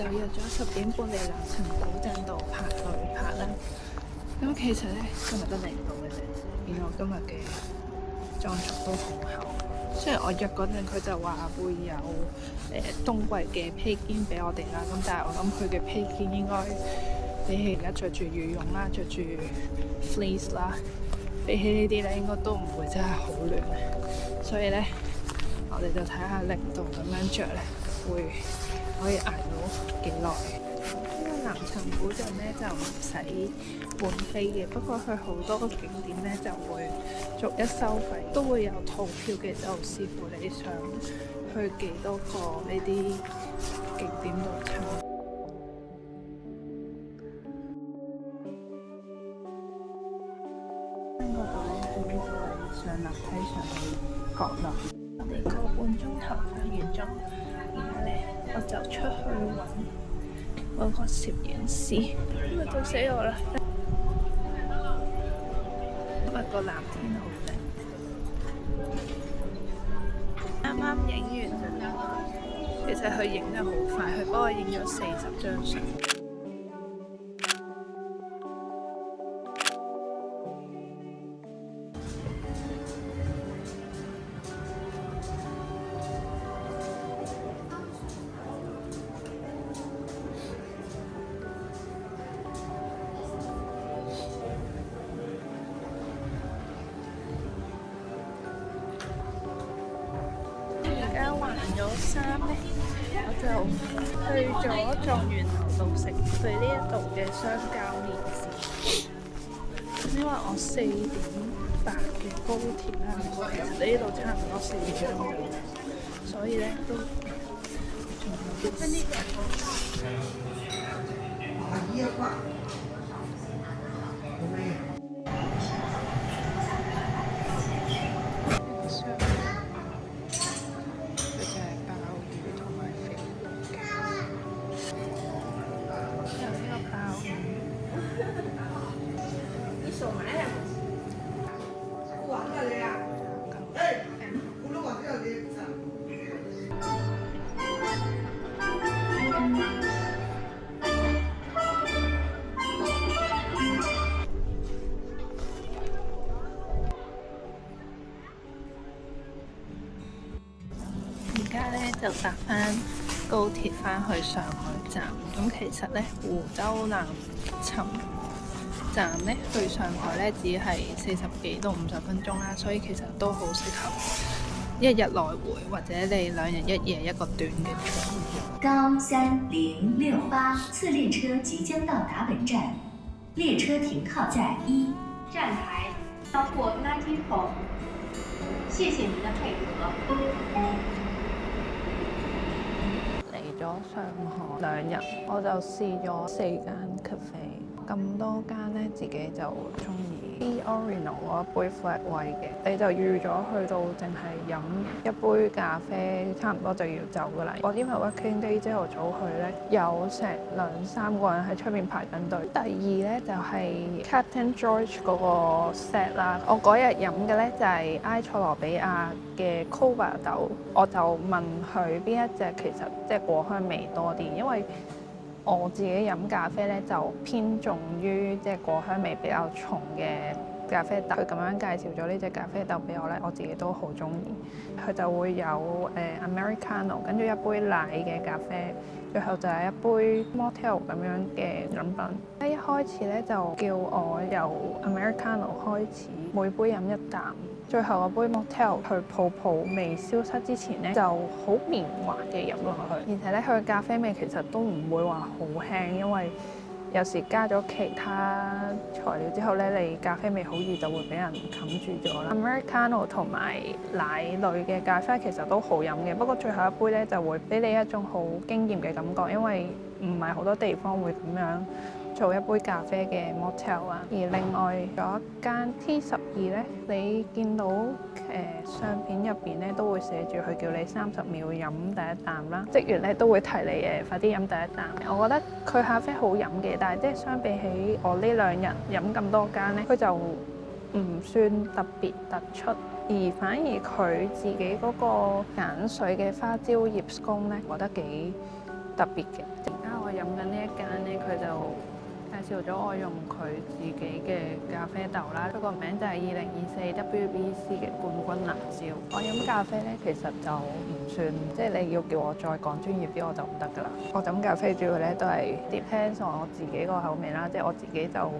就約咗10點半嚟南層島鎮度拍旅拍啦。咁其實咧今日得0度嘅啫，見我今日嘅裝束都好厚。雖然我約嗰陣佢就話會有冬季嘅披肩俾我哋啦，咁但係我諗佢嘅披肩應該比起而家着住羽絨啦、着住 fleece 啦，比起呢啲咧應該都唔會真係好暖。所以咧我哋就睇下0度咁樣着咧，會可以捱到幾耐。呢個南層古鎮咧就唔使換飛嘅，不過佢好多個景點咧就會逐一收費，都會有套票嘅，就視乎你想去幾多個呢啲景點度參觀。嗰度咧係呢個位上樓梯上去角落，我哋個半鐘頭拍完咗，而家咧我就出去揾嗰個攝影師，咪到死我啦！今日個藍天好靚，啱啱影完咋，其實佢影得好快，佢幫我影咗40張相。而家還咗3咧，我就去咗狀元樓度食佢呢一度嘅雙膠麵線。因為我4:08嘅高鐵啦，其實呢度差唔多4點鐘，所以咧都仲有啲時間。而家咧就搭翻高鐵翻去上海站。咁其實咧湖州南沉站咧去上海咧只係40幾到50分鐘啦，所以其實都好適合1日來回，或者你2日1夜一個短嘅 trip。高3068次列車即將到達本站，列車停靠在1站台，包括垃圾桶。謝謝您的配合。嚟咗上海2日，我就試咗4間 cafe， 咁多間咧自己就中意 The Original 嗰一杯 flat white 嘅，你就預咗去到淨係飲一杯咖啡，差唔多就要走噶啦。我因為 working day 朝頭早去咧，有成2-3個人喺出面排緊隊。第二咧就係 Captain George 嗰個 set 啦，我嗰日飲嘅咧就係埃塞俄比亞嘅 Cova 豆，我就問佢邊一隻其實即係果香味多啲，因為我自己飲咖啡咧就偏重於即係果香味比較重嘅咖啡豆。佢咁樣介紹咗呢隻咖啡豆俾我咧，我自己都好中意。佢就會有Americano， 跟住一杯奶嘅咖啡，最後就係一杯 Mocktail 咁樣嘅飲品。一開始咧就叫我由 Americano 開始，每杯飲一啖。最後嗰杯 Mocktail 佢泡泡未消失之前咧，就好綿滑嘅飲落去，而且咧佢嘅咖啡味其實都唔會話好輕，因為有時加咗其他材料之後咧，你咖啡味好易就會俾人冚住咗啦。Americano 同埋奶類嘅咖啡其實都好飲嘅，不過最後一杯咧就會俾你一種好驚豔嘅感覺，因為唔係好多地方會咁樣做一杯咖啡嘅 mocktail 啊。而另外有一間 T12咧，你見到相片入邊咧都會寫住佢叫你30秒飲第一啖啦，職員咧都會提你快啲飲第一啖。我覺得佢咖啡好飲嘅，但係即係相比起我呢2日飲咁多間咧，佢就唔算特別突出，而反而佢自己嗰個鹼水嘅花椒葉 scone 咧，覺得幾特別嘅。而家我飲緊呢一間呢，佢就介紹咗我用佢自己嘅咖啡豆啦，佢個名就係2024 WBC 嘅冠軍藍椒。我飲咖啡呢，其實就唔算，即係你要叫我再講專業啲我就唔得㗎啦。我飲咖啡主要呢都係 depends on 我自己個口味啦，即係我自己就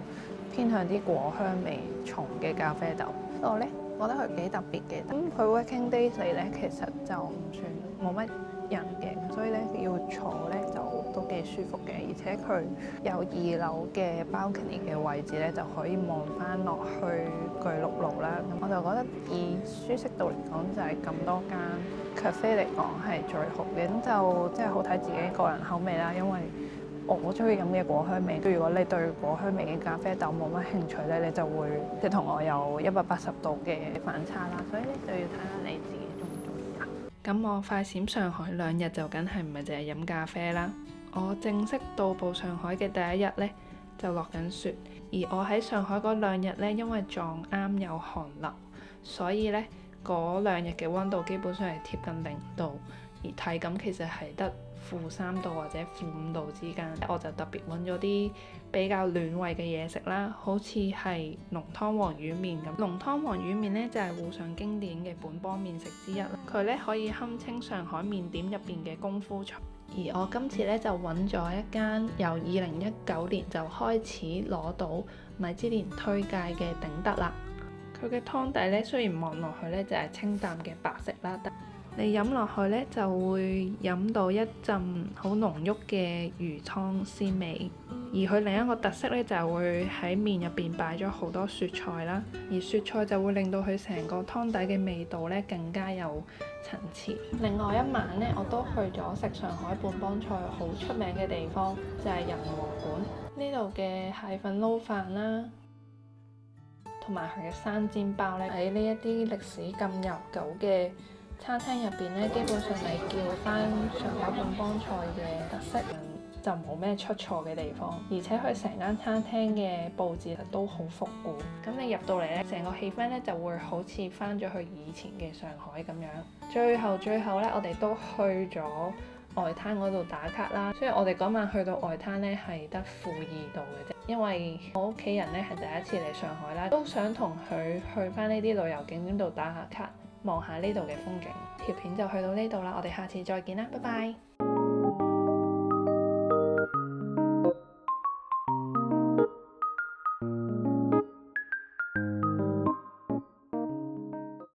偏向啲果香味重嘅咖啡豆。我呢覺得佢幾特別嘅，咁佢 working days 嚟呢，其實就唔算冇乜人嘅，所以咧要坐咧就都幾舒服嘅，而且佢有2樓嘅 balcony 嘅位置咧，就可以望翻落去巨鹿路啦。咁我就覺得以舒適度嚟講，就係咁多間 cafe 嚟講係最好嘅。咁就即係好睇自己個人口味啦，因為我中意飲嘅果香味。如果你對果香味嘅咖啡豆冇乜興趣咧，你就會即係同我有180度嘅反差啦。所以咧就要睇下你自己。咁我快閃上海2日就梗係唔係淨係飲咖啡啦。我正式到埗上海嘅第一日呢，就落緊雪，而我喺上海嗰2日呢，因為撞啱有寒流，所以呢嗰2日嘅溫度基本上係貼近0度，而體感其實係得-3度或者-5度之間。我就特別揾咗啲比較暖胃嘅嘢食啦，好似係濃湯黃魚麵咁。濃湯黃魚麵呢，就係滬上經典嘅本幫麵食之一啦，佢呢可以堪稱上海麵點入邊嘅功夫菜。而我今次呢，就揾咗一間由2019年就開始攞到米芝蓮推介嘅頂德啦。佢嘅湯底呢，雖然望落去呢就係清淡嘅白色啦，但你飲落去呢，就會飲到一陣好濃郁嘅魚湯鮮味，而佢另一個特色呢，就係會喺麵入邊擺咗好多雪菜啦，而雪菜就會令到佢成個湯底嘅味道呢更加有層次。另外一晚呢，我都去咗食上海本幫菜好出名嘅地方，就係仁和館呢度嘅蟹粉撈飯啦，同埋佢嘅生煎包呢，喺呢一啲歷史咁悠久嘅餐廳入邊呢，基本上你叫翻上海本幫菜嘅特色就冇咩出錯嘅地方，而且佢成間餐廳嘅佈置都好復古。咁你入到嚟呢，成個氣氛呢就會好似翻咗去以前嘅上海咁樣。最後呢，我哋都去咗外灘嗰度打卡啦。雖然我哋嗰晚去到外灘呢係得-2度嘅啫，因為我屋企人呢係第一次嚟上海啦，都想同佢去翻呢啲旅遊景點度打下卡，望下呢度嘅風景。條片就去到呢度啦，我哋下次再見啦，拜拜。